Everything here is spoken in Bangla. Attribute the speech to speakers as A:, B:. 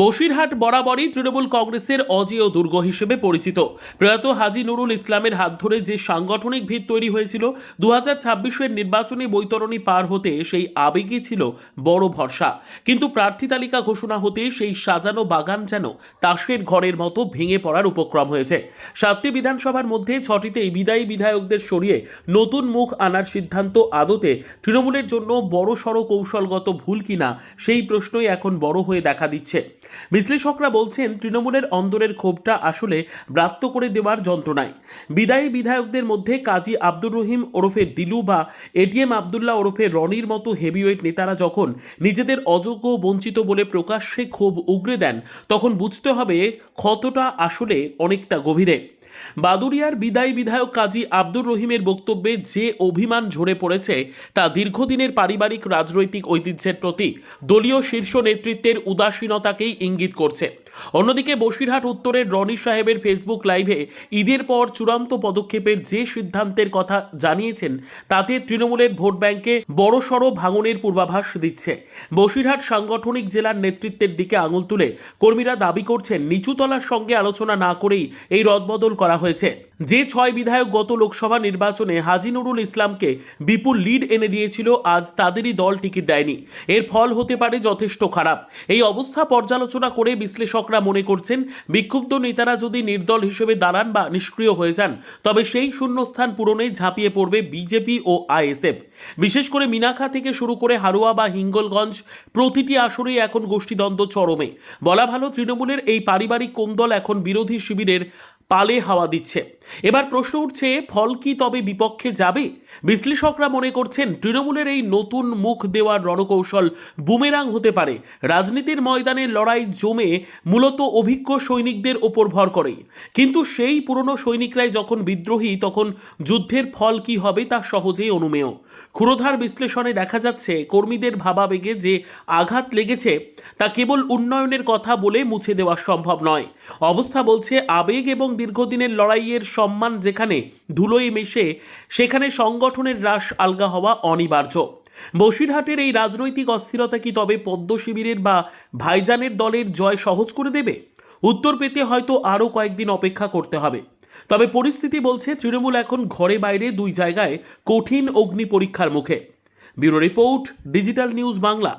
A: বসিরহাট বরাবরই তৃণমূল কংগ্রেসের অজেয় দুর্গ হিসেবে পরিচিত। প্রয়াত হাজী নুরুল ইসলামের হাত ধরে যে সাংগঠনিক ভিত তৈরি হয়েছিল 2026-এর নির্বাচনী বৈতরণী পার হতে, সেই আবেগই ছিল বড় ভরসা। কিন্তু প্রার্থী তালিকা ঘোষণা হতে সেই সাজানো বাগান যেন তাসের ঘরের মতো ভেঙে পড়ার উপক্রম হয়েছে। 7টি বিধানসভার মধ্যে 6টিতেই বিদায়ী বিধায়কদের সরিয়ে নতুন মুখ আনার সিদ্ধান্ত আদতে তৃণমূলের জন্য বড়সড় কৌশলগত ভুল কিনা, সেই প্রশ্নই এখন বড় হয়ে দেখা দিচ্ছে। বিশ্লেষকরা বলছেন, তৃণমূলের অন্দরের ক্ষোভটা আসলে ব্রাত্য করে দেওয়ার যন্ত্রণায়। বিদায়ী বিধায়কদের মধ্যে কাজী আব্দুর রহিম ওরফে দিলু বা এটিএম আবদুল্লাহ ওরফে রনির মতো হেভিওয়েট নেতারা যখন নিজেদের অযোগ্য বঞ্চিত বলে প্রকাশ্যে ক্ষোভ উগরে দেন, তখন বুঝতে হবে ক্ষতটা আসলে অনেকটা গভীরে। বাদুড়িয়ার বিদায়ী বিধায়ক কাজী আব্দুর রহিমের বক্তব্যে যে অভিমান ঝরে পড়েছে, তা দীর্ঘদিনের পারিবারিক রাজনৈতিক ঐতিহ্যের প্রতি দলীয় শীর্ষ নেতৃত্বের উদাসীনতাকেই ইঙ্গিত করছে। অন্যদিকে বসিরহাট উত্তরের রনি সাহেবের ফেসবুক লাইভে ঈদের পর চূড়ান্ত পদক্ষেপের যে সিদ্ধান্তের কথা জানিয়েছেন, তাতে তৃণমূলের ভোট ব্যাংকে বড়সড় ভাঙনের পূর্বাভাস দিচ্ছে। বসিরহাট সাংগঠনিক জেলার নেতৃত্বের দিকে আঙুল তুলে কর্মীরা দাবি করছেন, নিচুতলার সঙ্গে আলোচনা না করেই এই রদবদল করা হয়েছে। যে 6 বিধায়ক গত লোকসভা নির্বাচনে হাজী নুরুল ইসলামকে বিপুল লিড এনে দিয়েছিল, আজ তাদেরই দল টিকিট দেয়নি। এর ফল হতে পারে যথেষ্ট খারাপ। এই অবস্থা পর্যালোচনা করে বিশ্লেষকরা মনে করছেন, বিক্ষুব্ধ নেতারা যদি নির্দল হিসেবে দাঁড়ান বা নিষ্ক্রিয় হয়ে যান, তবে সেই শূন্যস্থান পূরণে ঝাঁপিয়ে পড়বে বিজেপি ও আইএসএফ। বিশেষ করে মিনাখা থেকে শুরু করে হারোয়া বা হিঙ্গলগঞ্জ, প্রতিটি আসরেই এখন গোষ্ঠীদ্বন্দ্ব চরমে। বলা ভালো, তৃণমূলের এই পারিবারিক কোন্দল এখন বিরোধী শিবিরের পালে হাওয়া দিচ্ছে। এবার প্রশ্ন উঠছে, ফল কি তবে বিপক্ষে যাবে? বিশ্লেষকরা মনে করছেন, তৃণমূলের এই নতুন মুখ দেওয়ার রণকৌশল বুমেরাং হতে পারে। রাজনীতির ময়দানে লড়াই জমে মূলত অভিজ্ঞ সৈনিকদের ওপর ভর করেই, কিন্তু সেই পুরনো সৈনিকরাই যখন বিদ্রোহী, তখন যুদ্ধের ফল কি হবে তা সহজেই অনুমেয়। ক্ষুরধার বিশ্লেষণে দেখা যাচ্ছে, কর্মীদের ভাবাবেগে যে আঘাত লেগেছে, তা কেবল উন্নয়নের কথা বলে মুছে দেওয়া সম্ভব নয়। অবস্থা বলছে, আবেগ এবং দীর্ঘদিনের লড়াইয়ের সম্মান যেখানে ধুলোয় মেশে, সেখানে সংগঠনের হ্রাস আলগা হওয়া অনিবার্য। বসিরহাটের এই রাজনৈতিক অস্থিরতা কি তবে পদ্ম শিবিরের বা ভাইজানের দলের জয় সহজ করে দেবে? উত্তর পেতে হয়তো আরও কয়েকদিন অপেক্ষা করতে হবে। তবে পরিস্থিতি বলছে, তৃণমূল এখন ঘরে বাইরে দুই জায়গায় কঠিন অগ্নি পরীক্ষার মুখে। Bureau report, digital news Bangla.